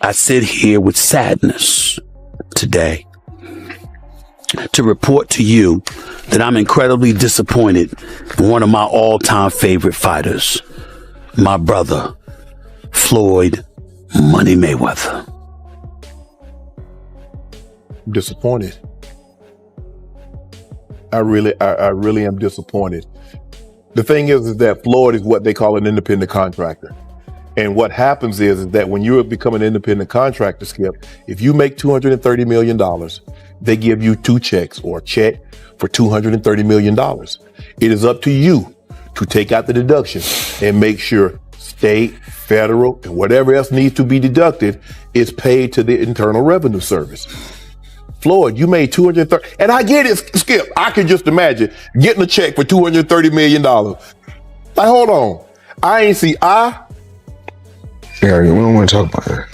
I sit here with sadness today to report to you that I'm incredibly disappointed in one of my all-time favorite fighters, my brother, Floyd Money Mayweather. I'm disappointed. I really am disappointed. The thing is that Floyd is what they call an independent contractor. And what happens is that when you become an independent contractor, Skip, if you make $230 million, they give you two checks or a check for $230 million. It is up to you to take out the deduction and make sure state, federal, and whatever else needs to be deducted is paid to the Internal Revenue Service. Floyd, you made $230, and I get it, Skip. I can just imagine getting a check for $230 million. Like, hold on. I ain't see Yeah, we don't want to talk about that.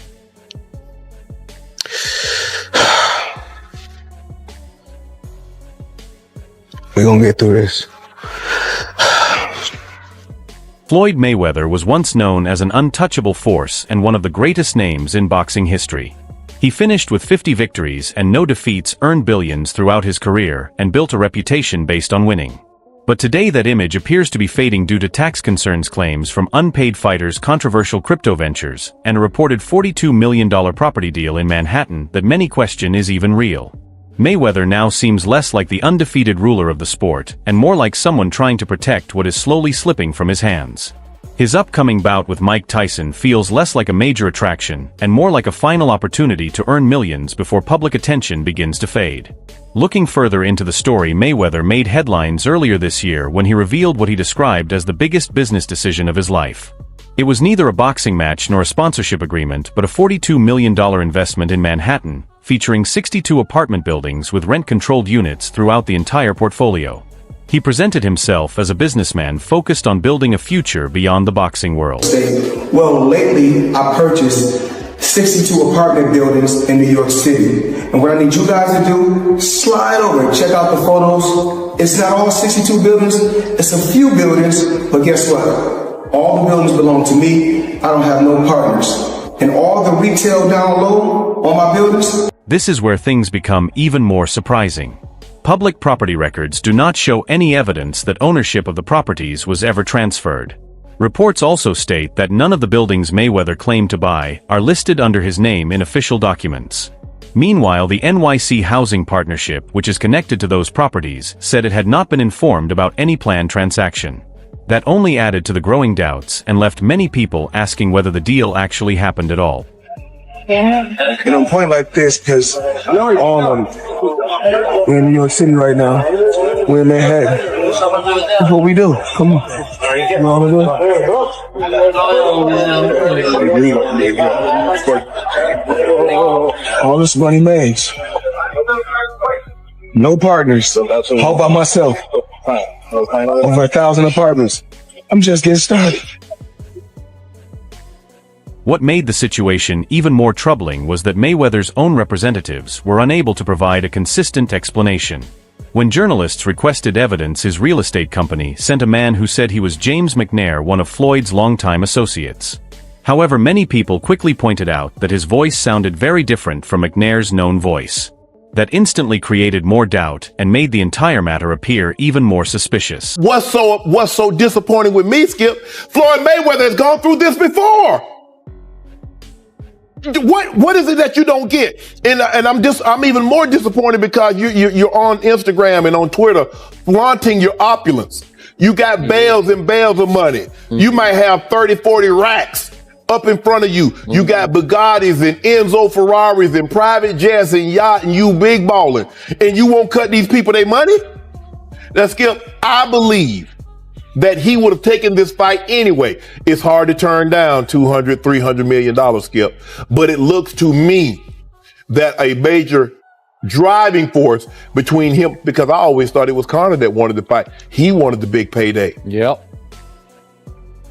We're gonna get through this. Floyd Mayweather was once known as an untouchable force and one of the greatest names in boxing history. He finished with 50 victories and no defeats, earned billions throughout his career, and built a reputation based on winning. But today that image appears to be fading due to tax concerns, claims from unpaid fighters, controversial crypto ventures, and a reported $42 million property deal in Manhattan that many question is even real. Mayweather now seems less like the undefeated ruler of the sport, and more like someone trying to protect what is slowly slipping from his hands. His upcoming bout with Mike Tyson feels less like a major attraction, and more like a final opportunity to earn millions before public attention begins to fade. Looking further into the story, Mayweather made headlines earlier this year when he revealed what he described as the biggest business decision of his life. It was neither a boxing match nor a sponsorship agreement, but a $42 million investment in Manhattan, featuring 62 apartment buildings with rent-controlled units throughout the entire portfolio. He presented himself as a businessman focused on building a future beyond the boxing world. Well, lately I purchased 62 apartment buildings in New York City. And what I need you guys to do, slide over and check out the photos. It's not all 62 buildings, it's a few buildings, but guess what? All the buildings belong to me. I don't have no partners. And all the retail down low on my buildings. This is where things become even more surprising. Public property records do not show any evidence that ownership of the properties was ever transferred. Reports also state that none of the buildings Mayweather claimed to buy are listed under his name in official documents. Meanwhile, the NYC Housing Partnership, which is connected to those properties, said it had not been informed about any planned transaction. That only added to the growing doubts and left many people asking whether the deal actually happened at all. You know, point like this because all of them, we're in New York City right now. We're in Manhattan. That's what we do. Come on. You know what I'm doing? All this money made. No partners. All by myself. Over 1,000 apartments. I'm just getting started. What made the situation even more troubling was that Mayweather's own representatives were unable to provide a consistent explanation. When journalists requested evidence, his real estate company sent a man who said he was James McNair, one of Floyd's longtime associates. However, many people quickly pointed out that his voice sounded very different from McNair's known voice. That instantly created more doubt and made the entire matter appear even more suspicious. What's so disappointing with me, Skip? Floyd Mayweather has gone through this before. What is it that you don't get? And I'm even more disappointed because you're on Instagram and on Twitter flaunting your opulence. You got bales and bales of money. You might have 30, 40 racks up in front of you. You got Bugattis and Enzo Ferraris and private jets and yacht, and you big balling. And you won't cut these people their money? Now, Skip, I believe that he would have taken this fight anyway. It's hard to turn down $200, $300 million, Skip. But it looks to me that a major driving force between him, because I always thought it was Conor that wanted the fight. He wanted the big payday. Yep.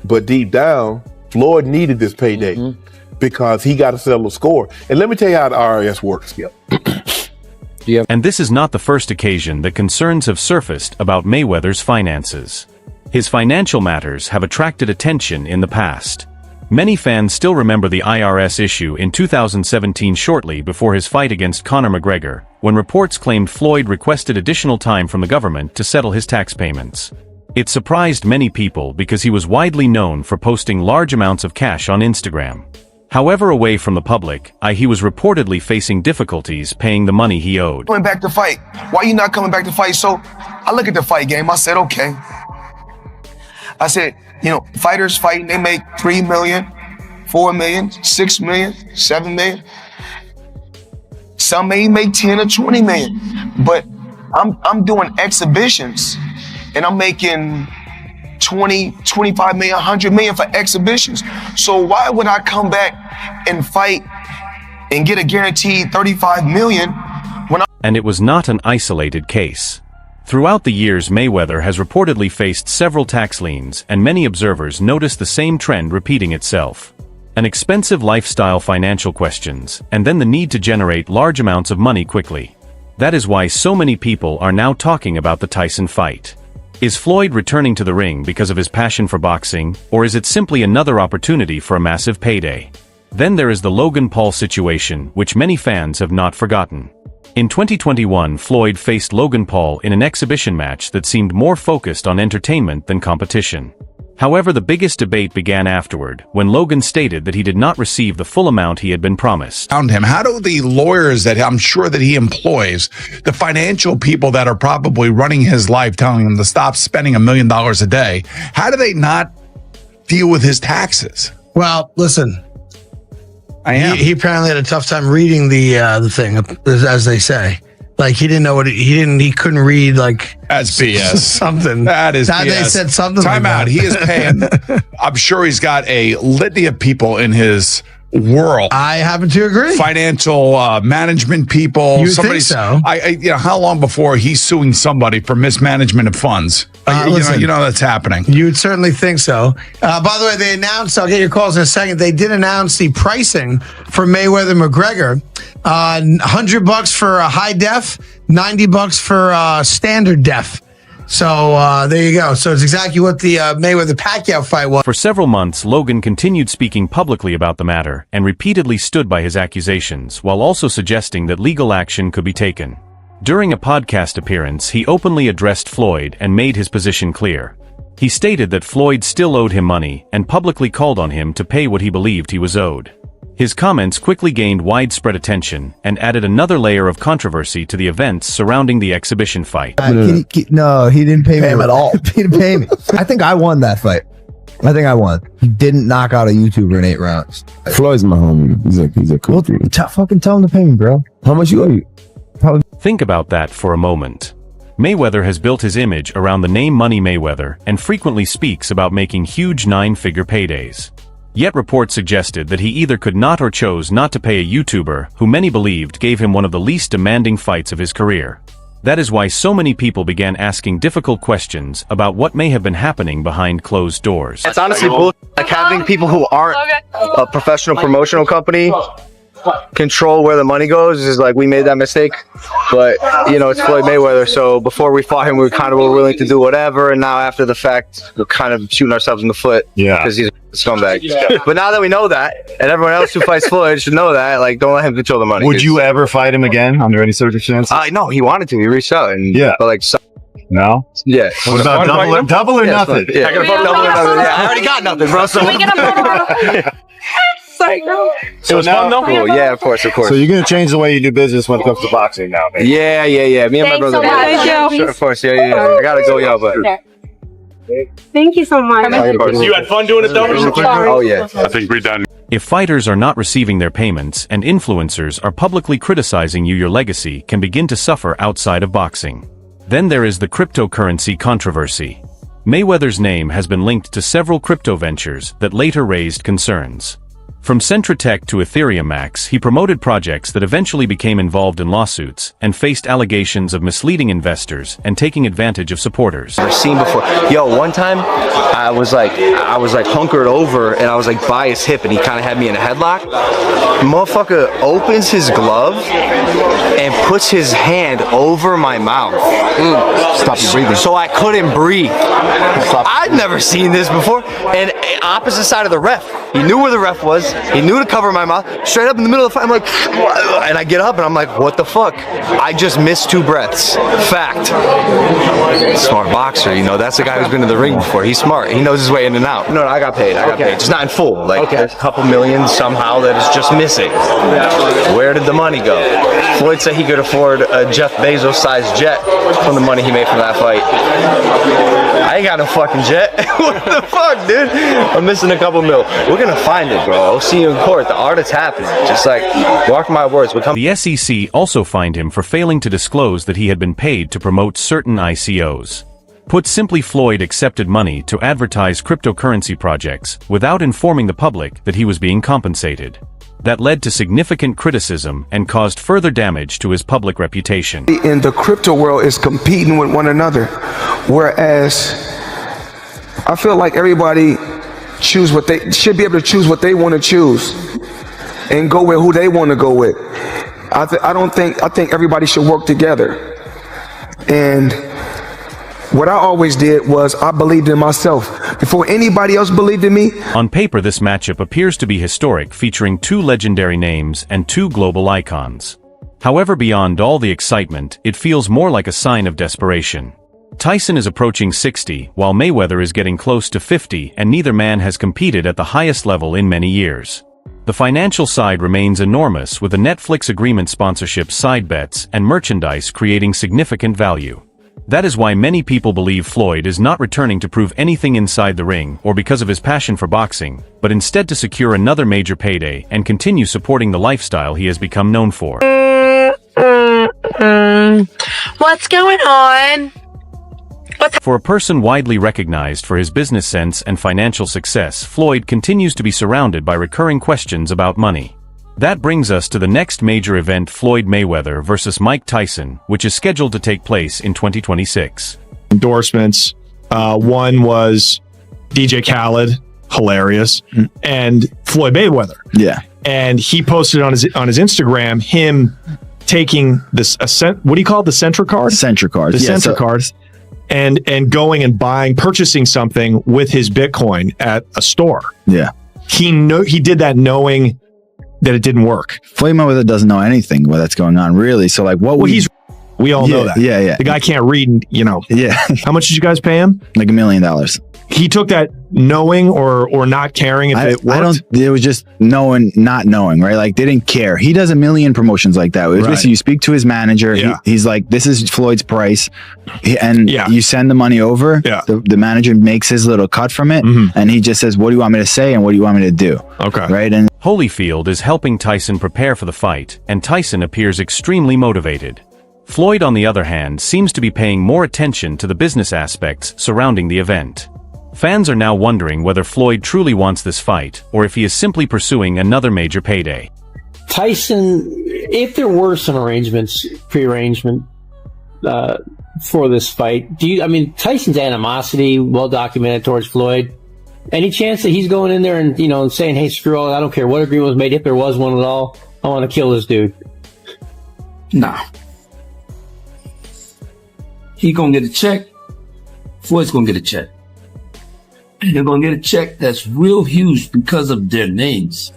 But deep down, Floyd needed this payday because he got to settle the score. And let me tell you how the IRS works, Skip. Yep. And this is not the first occasion that concerns have surfaced about Mayweather's finances. His financial matters have attracted attention in the past. Many fans still remember the IRS issue in 2017 shortly before his fight against Conor McGregor, when reports claimed Floyd requested additional time from the government to settle his tax payments. It surprised many people because he was widely known for posting large amounts of cash on Instagram. However, away from the public, he was reportedly facing difficulties paying the money he owed. Coming back to fight. Why you not coming back to fight? So I look at the fight game. I said, okay. I said, fighters fighting, they make $3 million, $4 million, $6 million, $7 million. Some may make 10 or 20 million. But I'm doing exhibitions and I'm making 20, 25 million, 100 million for exhibitions. So why would I come back and fight and get a guaranteed 35 million when And it was not an isolated case. Throughout the years, Mayweather has reportedly faced several tax liens, and many observers notice the same trend repeating itself. An expensive lifestyle, financial questions, and then the need to generate large amounts of money quickly. That is why so many people are now talking about the Tyson fight. Is Floyd returning to the ring because of his passion for boxing, or is it simply another opportunity for a massive payday? Then there is the Logan Paul situation, which many fans have not forgotten. In 2021, Floyd faced Logan Paul in an exhibition match that seemed more focused on entertainment than competition. However, the biggest debate began afterward, when Logan stated that he did not receive the full amount he had been promised. Found him. How do the lawyers that I'm sure that he employs, the financial people that are probably running his life, telling him to stop spending $1 million a day, how do they not deal with his taxes? Well, listen. He apparently had a tough time reading the thing, as they say. Like he didn't know what he couldn't read like that's BS. Something that is BS. They said something. Time like out. That. He is paying. I'm sure he's got a litany of people in his world. I happen to agree. Financial management people. You think so? How long before he's suing somebody for mismanagement of funds? Listen, that's happening. You would certainly think so. By the way, they announced, I'll get your calls in a second, they did announce the pricing for Mayweather-McGregor. $100 for a high def, $90 for standard def. So there you go. So it's exactly what the Mayweather-Pacquiao fight was. For several months, Logan continued speaking publicly about the matter and repeatedly stood by his accusations, while also suggesting that legal action could be taken. During a podcast appearance, he openly addressed Floyd and made his position clear. He stated that Floyd still owed him money and publicly called on him to pay what he believed he was owed. His comments quickly gained widespread attention and added another layer of controversy to the events surrounding the exhibition fight. No, he didn't pay me at all. He didn't pay me. I think I won that fight. I think I won. He didn't knock out a YouTuber in 8 rounds. Floyd's my homie. He's a cool dude. Fucking tell him to pay me, bro. How much you owe you? Think about that for a moment. Mayweather has built his image around the name Money Mayweather and frequently speaks about making huge 9-figure paydays. Yet reports suggested that he either could not or chose not to pay a YouTuber who many believed gave him one of the least demanding fights of his career. That is why so many people began asking difficult questions about what may have been happening behind closed doors. It's honestly bullshit. Like having people who aren't a professional promotional company control where the money goes is like, we made that mistake, but it's Floyd Mayweather, so before we fought him we kind of were willing to do whatever, and now after the fact we're kind of shooting ourselves in the foot because he's a scumbag. But now that we know that, and everyone else who fights Floyd should know that, like, don't let him control the money. Would you ever fight him again under any circumstance? No, he wanted to. He reached out and but like no? Yeah. What about double or nothing? Yeah. I already got nothing, bro. So it was fun though? Cool. Yeah, of course. So you're gonna change the way you do business when it comes to boxing now, man? Yeah. Me and my brother. Sure, of course. Yeah. I gotta go, but. Thank you so much. You had fun doing it though? Oh yeah. I think we're done. If fighters are not receiving their payments and influencers are publicly criticizing you, your legacy can begin to suffer outside of boxing. Then there is the cryptocurrency controversy. Mayweather's name has been linked to several crypto ventures that later raised concerns. From Centratech to Ethereum Max, he promoted projects that eventually became involved in lawsuits and faced allegations of misleading investors and taking advantage of supporters. I've seen before. Yo, one time I was like hunkered over and I was like by his hip and he kind of had me in a headlock. Motherfucker opens his glove and puts his hand over my mouth. Stop you breathing. So I couldn't breathe. I'd never seen this before. And opposite side of the ref. He knew where the ref was. He knew to cover my mouth. Straight up in the middle of the fight, I'm like, and I get up and I'm like, what the fuck? I just missed 2 breaths. Fact. Smart boxer, you know, that's the guy who's been in the ring before. He's smart. He knows his way in and out. No, I got paid. I got paid. Just not in full. Like, there's a couple million somehow that is just missing. Where did the money go? Floyd said he could afford a Jeff Bezos-sized jet from the money he made from that fight. I ain't got no fucking jet. What the fuck, dude? I'm missing a couple mil. We're gonna find it, bro. I'll see you in court. The art is happening. Just like, mark my words. The SEC also fined him for failing to disclose that he had been paid to promote certain ICOs. Put simply, Floyd accepted money to advertise cryptocurrency projects without informing the public that he was being compensated. That led to significant criticism and caused further damage to his public reputation. In the crypto world is competing with one another, whereas I feel like everybody should be able to choose what they want to choose and go with who they want to go with. I think everybody should work together. And what I always did was I believed in myself before anybody else believed in me. On paper, this matchup appears to be historic, featuring 2 legendary names and 2 global icons. However, beyond all the excitement, it feels more like a sign of desperation. Tyson is approaching 60, while Mayweather is getting close to 50, and neither man has competed at the highest level in many years. The financial side remains enormous, with the Netflix agreement sponsorship, side bets, and merchandise creating significant value. That is why many people believe Floyd is not returning to prove anything inside the ring or because of his passion for boxing, but instead to secure another major payday and continue supporting the lifestyle he has become known for. What's going on? For a person widely recognized for his business sense and financial success, Floyd continues to be surrounded by recurring questions about money. That brings us to the next major event, Floyd Mayweather versus Mike Tyson, which is scheduled to take place in 2026. Endorsements. One was DJ Khaled, hilarious, and Floyd Mayweather. Yeah. And he posted on his Instagram him taking this what do you call it? The Centra card? Centra cards. The Centra cards. And going and purchasing something with his Bitcoin at a store. Yeah. He did that knowing that it didn't work. Floyd Mayweather doesn't know anything about that's going on, really. So, like, we all know that. Yeah. The guy can't read, you know. Yeah. How much did you guys pay him? Like $1 million. He took that knowing or not caring if it worked? It was just not knowing, right? Like, they didn't care. He does a million promotions like that. It was basically, you speak to his manager. Yeah. He's like, this is Floyd's price. You send the money over. Yeah. The manager makes his little cut from it. And he just says, what do you want me to say? And what do you want me to do? Okay. Right. And Holyfield is helping Tyson prepare for the fight, and Tyson appears extremely motivated. Floyd, on the other hand, seems to be paying more attention to the business aspects surrounding the event. Fans are now wondering whether Floyd truly wants this fight, or if he is simply pursuing another major payday. Tyson, if there were some pre-arrangement for this fight, Tyson's animosity, well documented towards Floyd. Any chance that he's going in there and, saying, hey, screw all, I don't care what agreement was made, if there was one at all, I want to kill this dude? Nah. He gonna get a check. Floyd's gonna get a check. And they're gonna get a check that's real huge because of their names.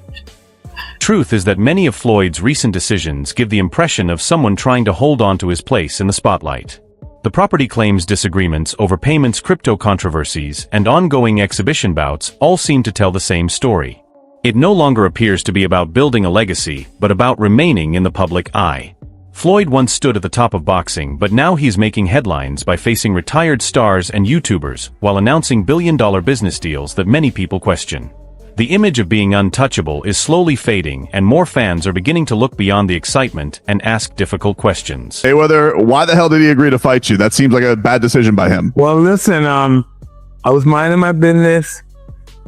Truth is that many of Floyd's recent decisions give the impression of someone trying to hold on to his place in the spotlight. The property claims disagreements over payments, crypto controversies, and ongoing exhibition bouts all seem to tell the same story. It no longer appears to be about building a legacy, but about remaining in the public eye. Floyd once stood at the top of boxing, but now he's making headlines by facing retired stars and YouTubers while announcing billion-dollar business deals that many people question. The image of being untouchable is slowly fading, and more fans are beginning to look beyond the excitement and ask difficult questions. Mayweather, why the hell did he agree to fight you? That seems like a bad decision by him. Well, listen, I was minding my business.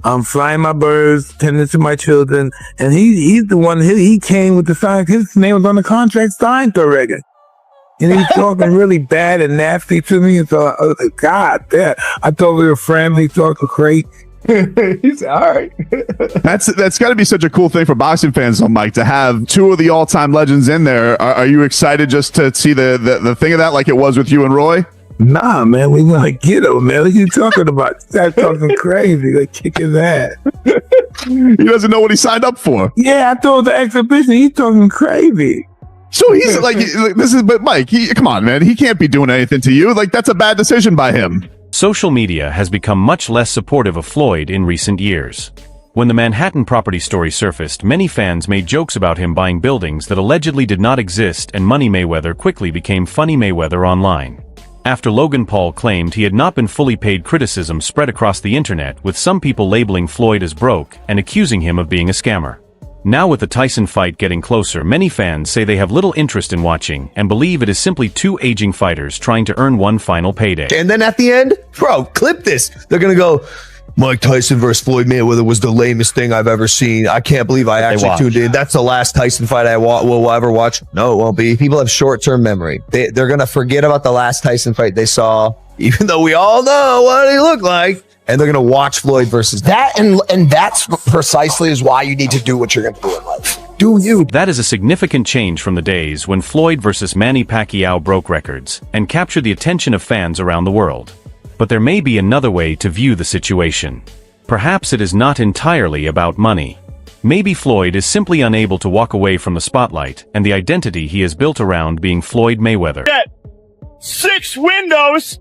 I'm flying my birds, tending to my children, and he's the one. He came with the sign. His name was on the contract signed already, and he's talking really bad and nasty to me. And so I was like, God, damn! I thought we were friendly, talking great. He's all right. That's got to be such a cool thing for boxing fans, though, Mike, to have two of the all-time legends in there. Are you excited just to see the thing of that, like it was with you and Roy? Nah, man, we gonna get him, man. What you talking about? Start talking crazy, like kick his ass. He doesn't know what he signed up for. Yeah, I thought it was an exhibition. He's talking crazy. So he's like, but Mike, come on, man. He can't be doing anything to you. Like, that's a bad decision by him. Social media has become much less supportive of Floyd in recent years. When the Manhattan property story surfaced, many fans made jokes about him buying buildings that allegedly did not exist, and Money Mayweather quickly became Funny Mayweather online. After Logan Paul claimed he had not been fully paid, criticism spread across the internet, with some people labeling Floyd as broke and accusing him of being a scammer. Now, with the Tyson fight getting closer, many fans say they have little interest in watching and believe it is simply two aging fighters trying to earn one final payday. And then at the end, bro, clip this. They're going to go, Mike Tyson versus Floyd Mayweather was the lamest thing I've ever seen. I can't believe I actually tuned in. That's the last Tyson fight I will ever watch. No, it won't be. People have short-term memory. They're going to forget about the last Tyson fight they saw, even though we all know what he looked like. And they're going to watch Floyd versus that. And that's precisely is why you need to do what you're going to do in life. Do you? That is a significant change from the days when Floyd versus Manny Pacquiao broke records and captured the attention of fans around the world. But there may be another way to view the situation. Perhaps it is not entirely about money. Maybe Floyd is simply unable to walk away from the spotlight and the identity he has built around being Floyd Mayweather. 6 windows.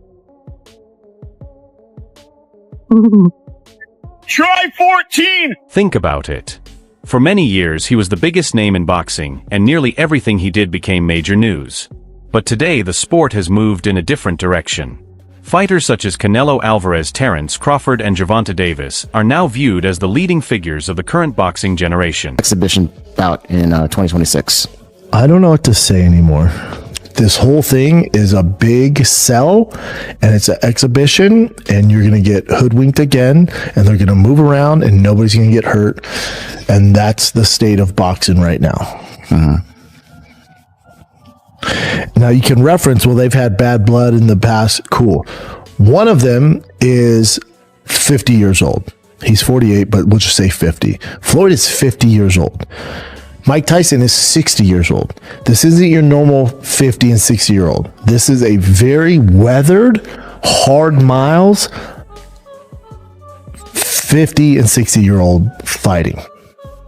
Try 14. Think about it. For many years, he was the biggest name in boxing, and nearly everything he did became major news. But today, the sport has moved in a different direction. Fighters such as Canelo Alvarez, Terrence Crawford, and Gervonta Davis are now viewed as the leading figures of the current boxing generation. Exhibition bout in 2026. I don't know what to say anymore. This whole thing is a big sell, and it's an exhibition, and you're going to get hoodwinked again, and they're going to move around, and nobody's going to get hurt. And that's the state of boxing right now. Mm-hmm. Now, you can reference, well, they've had bad blood in the past. Cool. One of them is 50 years old. He's 48, but we'll just say 50. Floyd is 50 years old. Mike Tyson is 60 years old. This isn't your normal 50 and 60-year-old. This is a very weathered, hard miles, 50 and 60-year-old fighting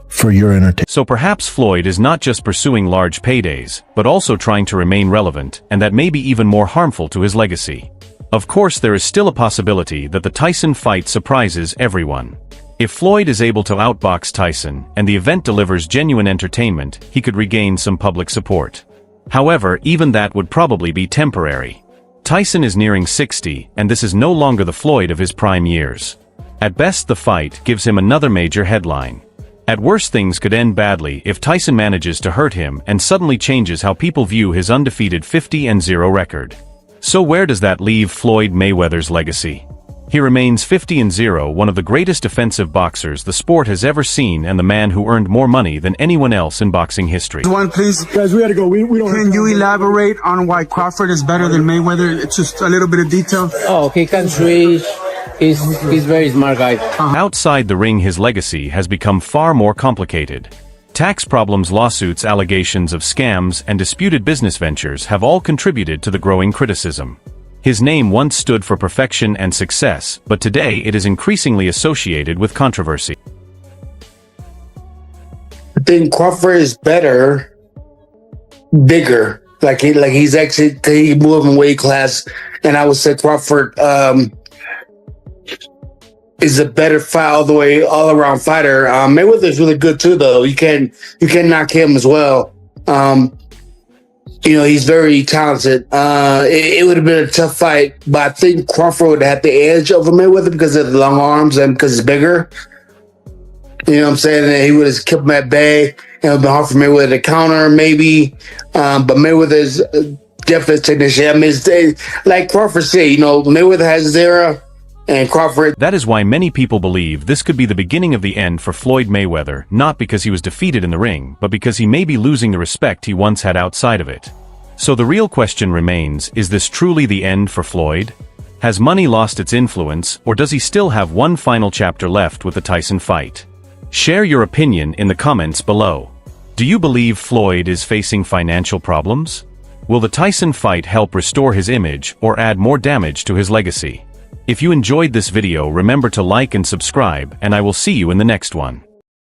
for your entertainment. So perhaps Floyd is not just pursuing large paydays, but also trying to remain relevant, and that may be even more harmful to his legacy. Of course, there is still a possibility that the Tyson fight surprises everyone. If Floyd is able to outbox Tyson, and the event delivers genuine entertainment, he could regain some public support. However, even that would probably be temporary. Tyson is nearing 60, and this is no longer the Floyd of his prime years. At best, the fight gives him another major headline. At worst, things could end badly if Tyson manages to hurt him and suddenly changes how people view his undefeated 50-0 record. So where does that leave Floyd Mayweather's legacy? He remains 50-0, one of the greatest defensive boxers the sport has ever seen, and the man who earned more money than anyone else in boxing history. One, please. Guys, we gotta go. We don't. Can you elaborate on why Crawford is better than Mayweather? It's just a little bit of detail. Oh, he can switch. He's very smart guy. Outside the ring, his legacy has become far more complicated. Tax problems, lawsuits, allegations of scams, and disputed business ventures have all contributed to the growing criticism. His name once stood for perfection and success, but today it is increasingly associated with controversy. I think Crawford is better, bigger. He's actually he moved in weight class, and I would say Crawford is a better fight all around fighter. Mayweather is really good too, though. You can knock him as well. He's very talented. It would have been a tough fight, but I think Crawford would have the edge over Mayweather because of the long arms and because he's bigger. You know what I'm saying? And he would have kept him at bay. It would have been hard for Mayweather to counter, maybe. But Mayweather's definitely a technician. I mean, like Crawford said, Mayweather has his era, And Crawford. That is why many people believe this could be the beginning of the end for Floyd Mayweather, not because he was defeated in the ring, but because he may be losing the respect he once had outside of it. So the real question remains, is this truly the end for Floyd? Has money lost its influence, or does he still have one final chapter left with the Tyson fight? Share your opinion in the comments below. Do you believe Floyd is facing financial problems? Will the Tyson fight help restore his image or add more damage to his legacy? If you enjoyed this video, remember to like and subscribe, and I will see you in the next one.